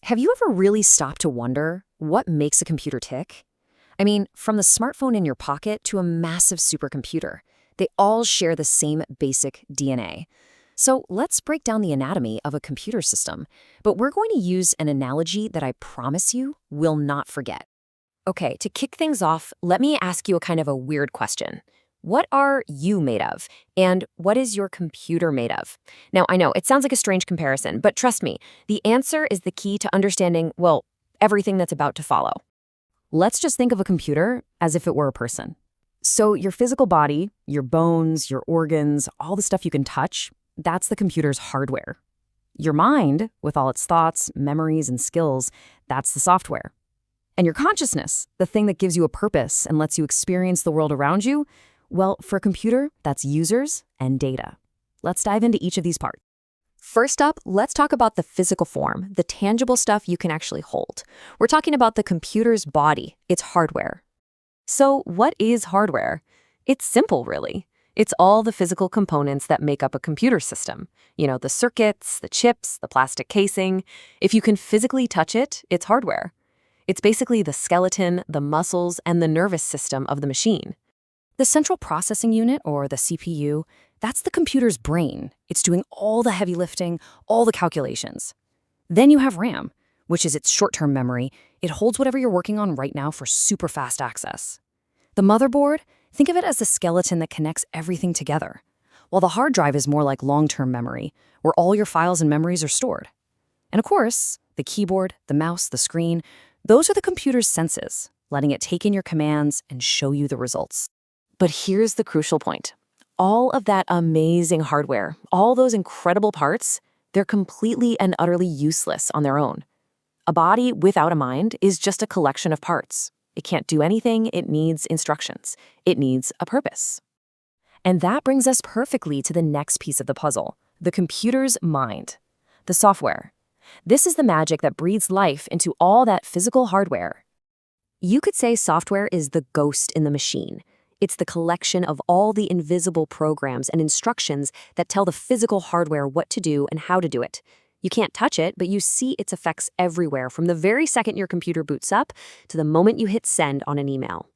Have you ever really stopped to wonder what makes a computer tick? I mean, from the smartphone in your pocket to a massive supercomputer, they all share the same basic DNA. So let's break down the anatomy of a computer system, but we're going to use an analogy that I promise you will not forget. Okay, to kick things off, let me ask you a kind of a weird question. What are you made of? And what is your computer made of? Now, I know it sounds like a strange comparison, but trust me, the answer is the key to understanding, well, everything that's about to follow. Let's just think of a computer as if it were a person. So your physical body, your bones, your organs, all the stuff you can touch, that's the computer's hardware. Your mind, with all its thoughts, memories, and skills, that's the software. And your consciousness, the thing that gives you a purpose and lets you experience the world around you, well, for a computer, that's users and data. Let's dive into each of these parts. First up, let's talk about the physical form, the tangible stuff you can actually hold. We're talking about the computer's body, its hardware. So what is hardware? It's simple, really. It's all the physical components that make up a computer system. You know, the circuits, the chips, the plastic casing. If you can physically touch it, it's hardware. It's basically the skeleton, the muscles, and the nervous system of the machine. The central processing unit, or the CPU, that's the computer's brain. It's doing all the heavy lifting, all the calculations. Then you have RAM, which is its short-term memory. It holds whatever you're working on right now for super fast access. The motherboard, think of it as the skeleton that connects everything together, while the hard drive is more like long-term memory, where all your files and memories are stored. And of course, the keyboard, the mouse, the screen, those are the computer's senses, letting it take in your commands and show you the results. But here's the crucial point. All of that amazing hardware, all those incredible parts, they're completely and utterly useless on their own. A body without a mind is just a collection of parts. It can't do anything, it needs instructions. It needs a purpose. And that brings us perfectly to the next piece of the puzzle, the computer's mind, the software. This is the magic that breathes life into all that physical hardware. You could say software is the ghost in the machine. It's the collection of all the invisible programs and instructions that tell the physical hardware what to do and how to do it. You can't touch it, but you see its effects everywhere from the very second your computer boots up to the moment you hit send on an email.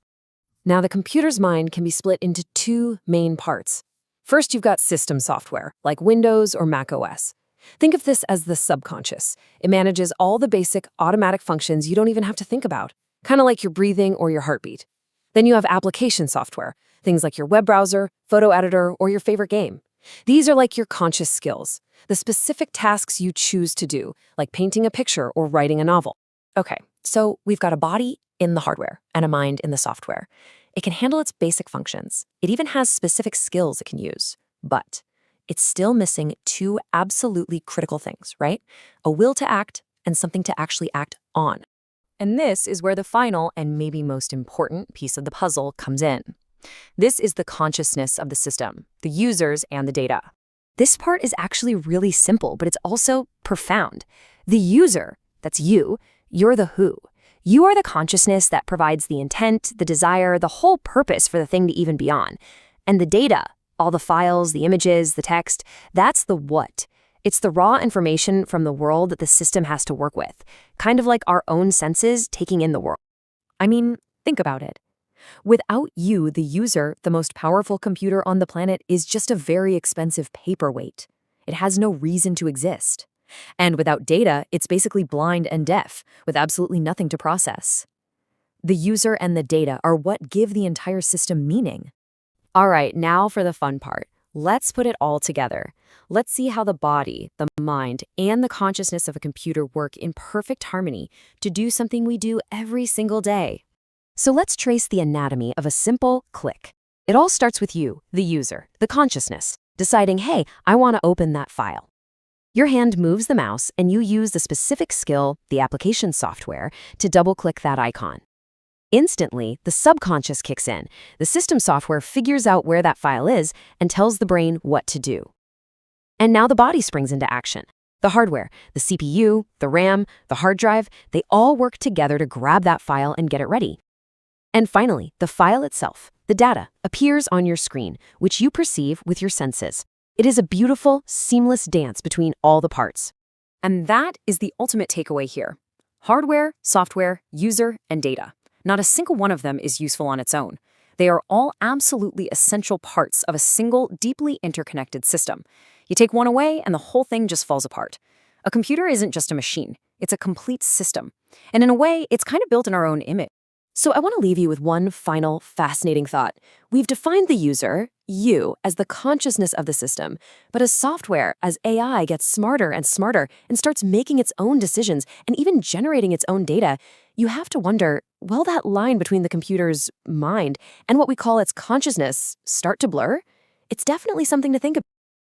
Now, the computer's mind can be split into two main parts. First, you've got system software, like Windows or Mac OS. Think of this as the subconscious. It manages all the basic automatic functions you don't even have to think about, kind of like your breathing or your heartbeat. Then you have application software, things like your web browser, photo editor, or your favorite game. These are like your conscious skills, the specific tasks you choose to do, like painting a picture or writing a novel. Okay, so we've got a body in the hardware and a mind in the software. It can handle its basic functions. It even has specific skills it can use. But it's still missing two absolutely critical things, right? A will to act and something to actually act on. And this is where the final and maybe most important piece of the puzzle comes in. This is the consciousness of the system, the users and the data. This part is actually really simple, but it's also profound. The user, that's you, you're the who. You are the consciousness that provides the intent, the desire, the whole purpose for the thing to even be on. And the data, all the files, the images, the text, that's the what. It's the raw information from the world that the system has to work with, kind of like our own senses taking in the world. I mean, think about it. Without you, the user, the most powerful computer on the planet is just a very expensive paperweight. It has no reason to exist. And without data, it's basically blind and deaf, with absolutely nothing to process. The user and the data are what give the entire system meaning. All right, now for the fun part. Let's put it all together. Let's see how the body, the mind, and the consciousness of a computer work in perfect harmony to do something we do every single day. So let's trace the anatomy of a simple click. It all starts with you, the user, the consciousness, deciding, hey, I want to open that file. Your hand moves the mouse and you use the specific skill, the application software, to double-click that icon. Instantly, the subconscious kicks in. The system software figures out where that file is and tells the brain what to do. And now the body springs into action. The hardware, the CPU, the RAM, the hard drive, they all work together to grab that file and get it ready. And finally, the file itself, the data, appears on your screen, which you perceive with your senses. It is a beautiful, seamless dance between all the parts. And that is the ultimate takeaway here. Hardware, software, user, and data. Not a single one of them is useful on its own. They are all absolutely essential parts of a single, deeply interconnected system. You take one away, and the whole thing just falls apart. A computer isn't just a machine. It's a complete system. And in a way, it's kind of built in our own image. So I want to leave you with one final fascinating thought. We've defined the user, you, as the consciousness of the system, but as software, as AI gets smarter and smarter and starts making its own decisions and even generating its own data, you have to wonder, will that line between the computer's mind and what we call its consciousness start to blur? It's definitely something to think about.